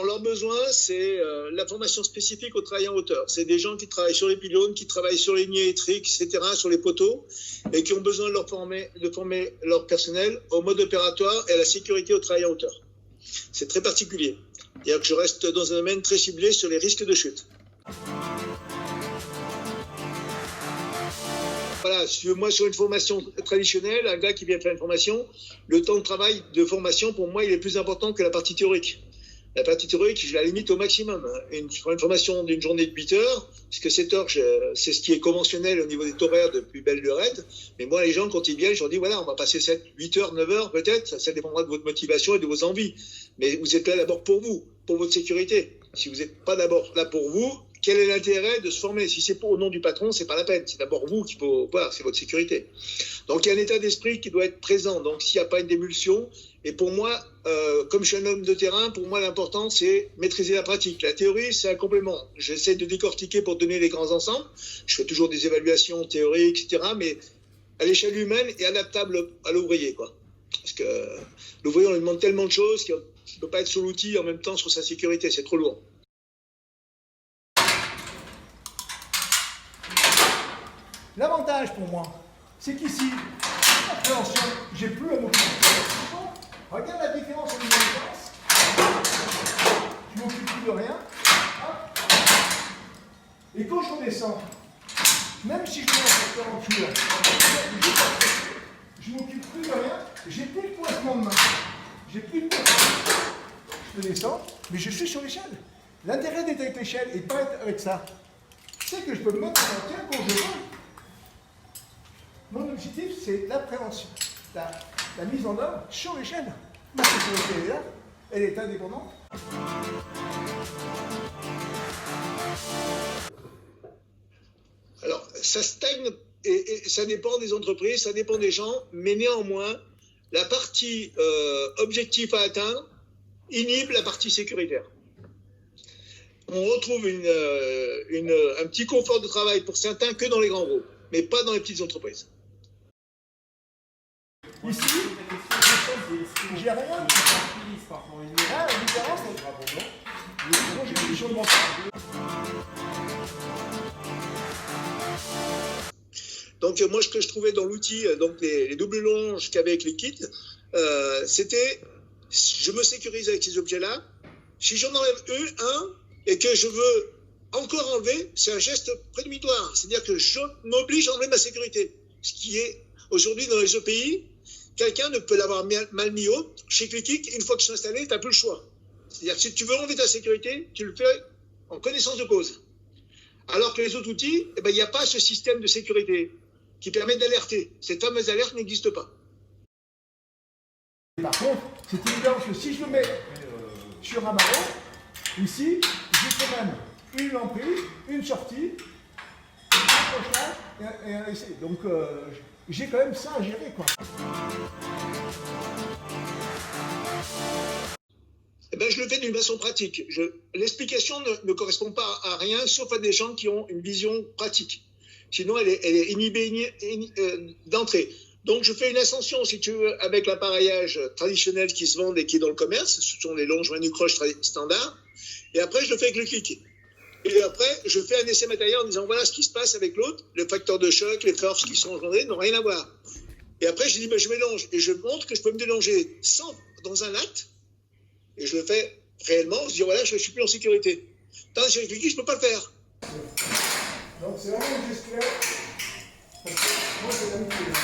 leurs besoins, c'est la formation spécifique au travail en hauteur. C'est des gens qui travaillent sur les pylônes, qui travaillent sur les lignes électriques, etc., sur les poteaux, et qui ont besoin de former leur personnel au mode opératoire et à la sécurité au travail en hauteur. C'est très particulier. C'est-à-dire que je reste dans un domaine très ciblé sur les risques de chute. Voilà, moi sur une formation traditionnelle, un gars qui vient faire une formation, le temps de travail de formation, pour moi, il est plus important que la partie théorique. La partie théorique, je la limite au maximum. Une formation d'une journée de 8 heures, parce que 7 heures, c'est ce qui est conventionnel au niveau des horaires depuis belle lurette. Mais moi, les gens, quand ils viennent, je leur dis, voilà, on va passer 7, 8 heures, 9 heures peut-être, ça dépendra de votre motivation et de vos envies. Mais vous êtes là d'abord pour vous, pour votre sécurité. Si vous n'êtes pas d'abord là pour vous, quel est l'intérêt de se former? Si c'est pour au nom du patron, c'est pas la peine. C'est d'abord vous qu'il faut voir, c'est votre sécurité. Donc il y a un état d'esprit qui doit être présent. Donc s'il n'y a pas une émulsion, et pour moi, comme je suis un homme de terrain, pour moi l'important c'est maîtriser la pratique. La théorie c'est un complément. J'essaie de décortiquer pour donner les grands ensembles. Je fais toujours des évaluations théoriques, etc. Mais à l'échelle humaine et adaptable à l'ouvrier, quoi. Parce que l'ouvrier on lui demande tellement de choses qu'il ne peut pas être sur l'outil en même temps sur sa sécurité, c'est trop lourd. L'avantage pour moi, c'est qu'ici, attention, j'ai plus à m'occuper. Regarde la différence au niveau de place. Je m'occupe plus de rien. Hop. Et quand je redescends, même si je mets un secteur en cuir, je m'occupe plus de rien. J'ai plus de pointement de main. J'ai plus de pointement. Je descends, mais je suis sur l'échelle. L'intérêt d'être avec l'échelle et de pas être avec ça, c'est que je peux me mettre en maintien quand je veux. Mon objectif, c'est la prévention, la mise en œuvre sur l'échelle. Ma sécurité est là, elle est indépendante. Alors, ça stagne et ça dépend des entreprises, ça dépend des gens, mais néanmoins, la partie objectif à atteindre inhibe la partie sécuritaire. On retrouve un petit confort de travail pour certains que dans les grands groupes, mais pas dans les petites entreprises. Ici, j'ai rien. Ah, la différence, j'ai sur le mental. Donc moi, ce que je trouvais dans l'outil, donc les doubles longes qu'avec les kits, c'était, je me sécurise avec ces objets-là. Si j'en enlève un et que je veux encore enlever, c'est un geste prédémitoire. C'est-à-dire que je m'oblige à enlever ma sécurité. Ce qui est aujourd'hui dans les EPI, quelqu'un ne peut l'avoir mal mis haut. Chez Clickik, une fois que je suis installé, tu n'as plus le choix. C'est-à-dire que si tu veux enlever ta sécurité, tu le fais en connaissance de cause. Alors que les autres outils, il n'y a pas ce système de sécurité qui permet d'alerter. Cette fameuse alerte n'existe pas. Par contre, c'est évident que si je le mets sur un barreau, ici, j'ai quand même une emprise, une sortie, un crochet et un essai. Donc, j'ai quand même ça à gérer, quoi. Eh ben, je le fais d'une façon pratique. L'explication ne correspond pas à rien, sauf à des gens qui ont une vision pratique. Sinon, elle est inhibée d'entrée. Donc, je fais une ascension, si tu veux, avec l'appareillage traditionnel qui se vend et qui est dans le commerce. Ce sont les longes Manu-Croche standards. Et après, je le fais avec le clic. Et après, je fais un essai matériel en disant, voilà ce qui se passe avec l'autre. Le facteur de choc, les forces qui sont engendrées n'ont rien à voir. Et après, je dis, ben, je mélange. Et je montre que je peux me délonger dans un acte. Et je le fais réellement, en se disant, voilà, je ne suis plus en sécurité. Tandis qu'avec le clic, je ne peux pas le faire. Donc, c'est vraiment une gestion. Parce que moi, c'est l'habitude.